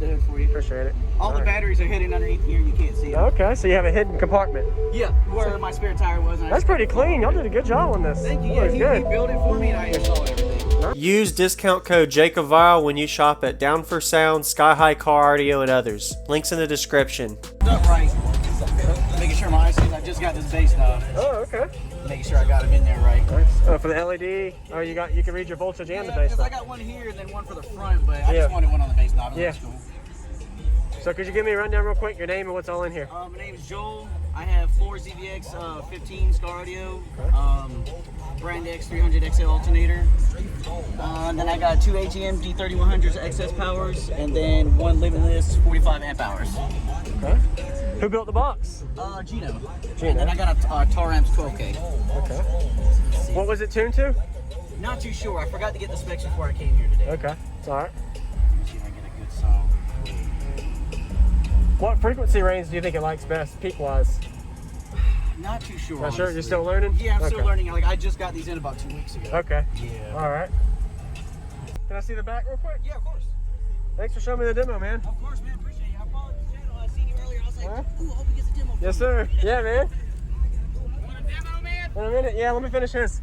the hood for you. Appreciate it. All the batteries are hidden underneath here. You can't see them. Okay, so you have a hidden compartment. Yeah, where my spare tire was. That's pretty clean. Y'all did a good job on this. Thank you. Yeah, he built it for me and I installed everything. Use discount code JACOBVILE when you shop at Down for Sound, Sky High Car Audio, and others. Links in the description. Right. Making sure my ICs, I just got this base knob. Oh, okay. Making sure I got them in there right. Nice. For the LED, you can read your voltage and the base because knob. I got one here and then one for the front, but I just wanted one on the base knob. It looks cool. So could you give me a rundown real quick, your name and what's all in here? My name is Jole. I have 4 ZVX 15 Scar Audio, Brand X 300 XL alternator. And then I got 2 AGM D3100s excess powers, and then 1 limitless 45 amp hours. Okay. Who built the box? Gino. And then I got a Taramps 12K. Okay. What was it tuned to? Not too sure. I forgot to get the specs before I came here today. Okay, it's all right. Let me see if I get a good song. What frequency range do you think it likes best, peak-wise? Not too sure. Not sure? You're still learning? Yeah, I'm still learning. Like I just got these in about 2 weeks ago. Okay. Yeah. All right. Can I see the back real quick? Yeah, of course. Thanks for showing me the demo, man. Of course, man. Appreciate it. I followed the channel. I seen you earlier. I was like, ooh, I hope he gets a demo. Yes, sir. Yeah, man. Want a demo, man? In a minute. Yeah, let me finish his.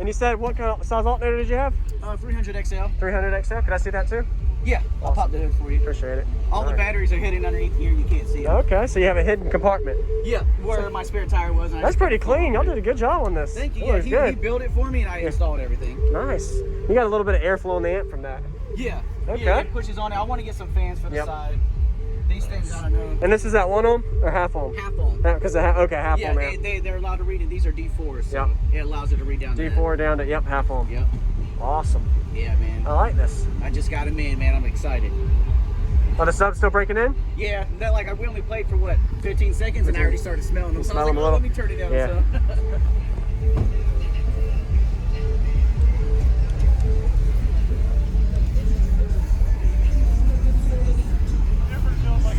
And you said what kind of size alternator did you have? 300 XL. 300 XL. Can I see that too? Yeah, I'll pop the hood for you. Appreciate it. All the batteries are hidden underneath here. You can't see them. Okay, so you have a hidden compartment. Yeah, where my spare tire was. That's pretty clean. Y'all did a good job on this. Thank you. Yeah, he built it for me and I installed everything. Nice. You got a little bit of airflow in the amp from that. Yeah. Okay. Yeah, it pushes on it. I want to get some fans for the side. These things, I don't know. And this is at 1 ohm or half ohm? Half ohm. Because half ohm amp. Yeah, they're allowed to read it. These are D4s, so it allows it to read down to D4 down to, half ohm. Yep. Awesome. Yeah, man. I like this. I just got them in, man. I'm excited. Are the subs still breaking in? Yeah, we only played for what, 15 seconds, and I already started smelling them. So I was like, let me turn it down. Yeah. So.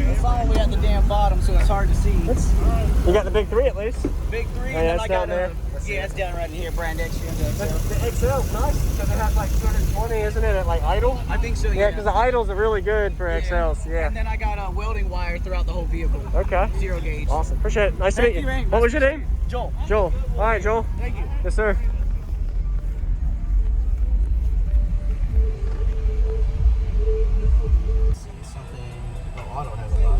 It's all the way at the damn bottom, so it's hard to see. You got the big 3 at least. Big 3, yeah, and then I got there. Yeah, it's down right in here, Brand X. The XL's nice because it has like 220, isn't it, at like idle? I think so, yeah. Because the idles are really good for XLs, yeah. And then I got a welding wire throughout the whole vehicle. Okay. 0 gauge. Awesome. Appreciate it. Nice to meet you. Man. What was your name? Joel. Joel. All right, Joel. Thank you. Yes, sir. I don't have a lot.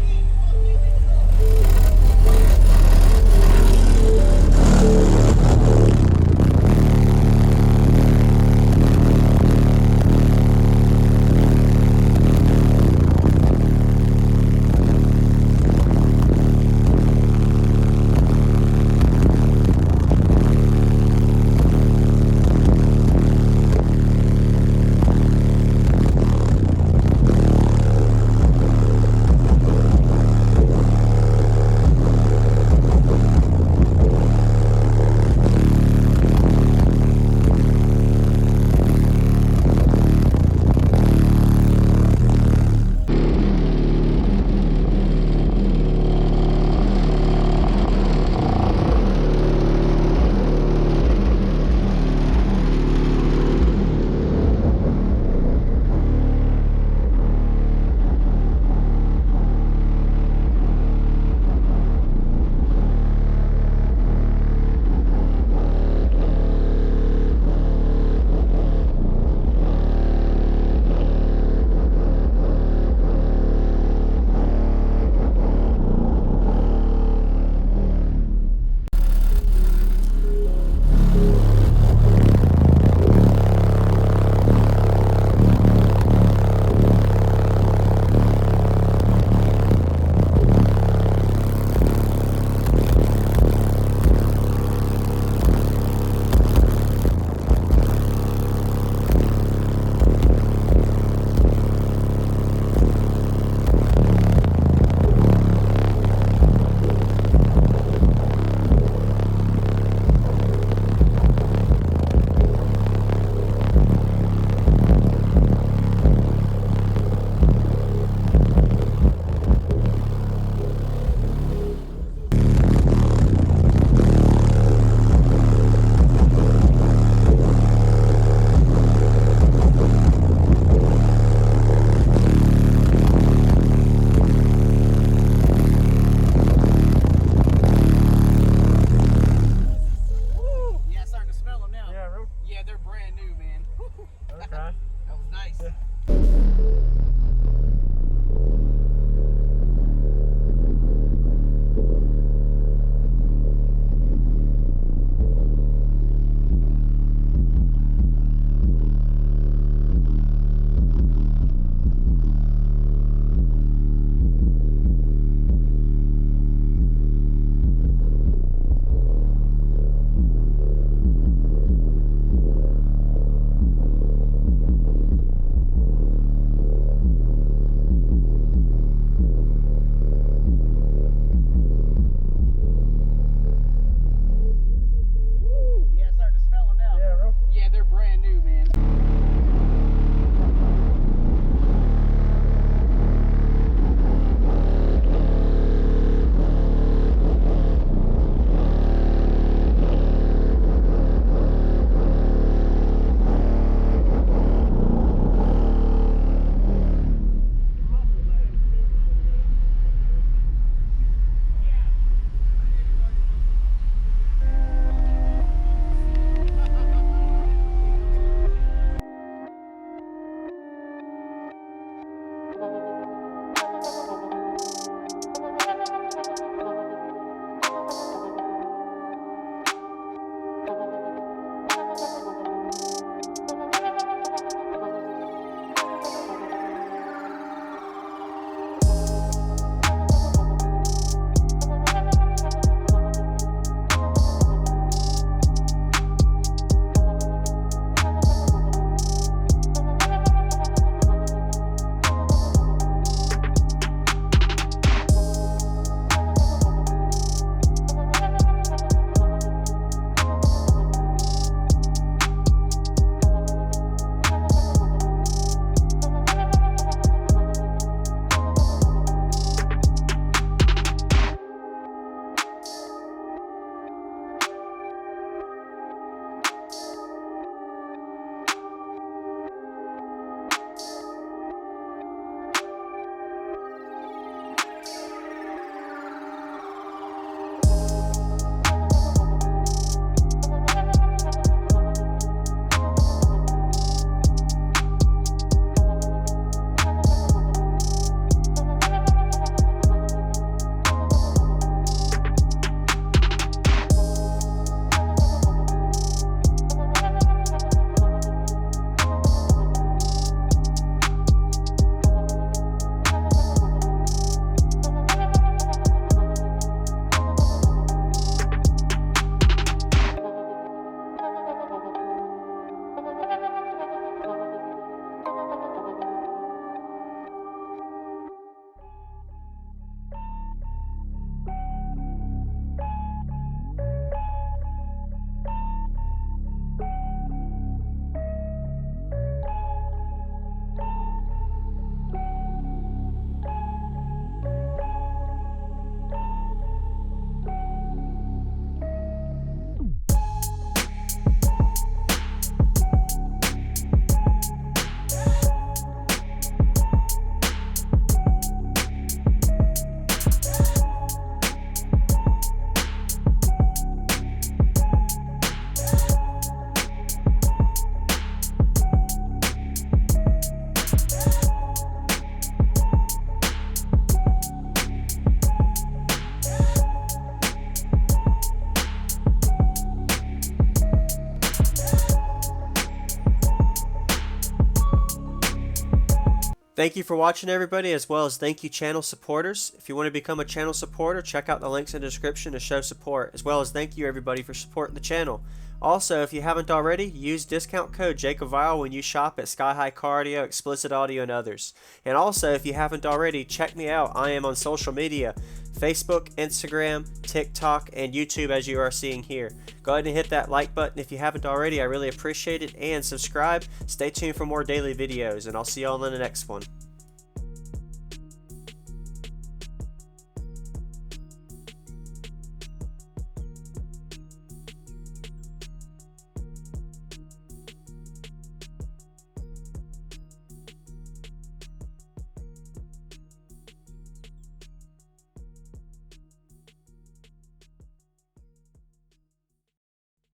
Thank you for watching, everybody, as well as thank you channel supporters. If you want to become a channel supporter, check out the links in the description to show support, as well as thank you everybody for supporting the channel. Also, if you haven't already, use discount code JakeAVile when you shop at Sky High Car Audio, Explicit Audio, and others. And also, if you haven't already, check me out. I am on social media, Facebook, Instagram, TikTok, and YouTube, as you are seeing here. Go ahead and hit that like button if you haven't already. I really appreciate it. And subscribe. Stay tuned for more daily videos, and I'll see you all in the next one.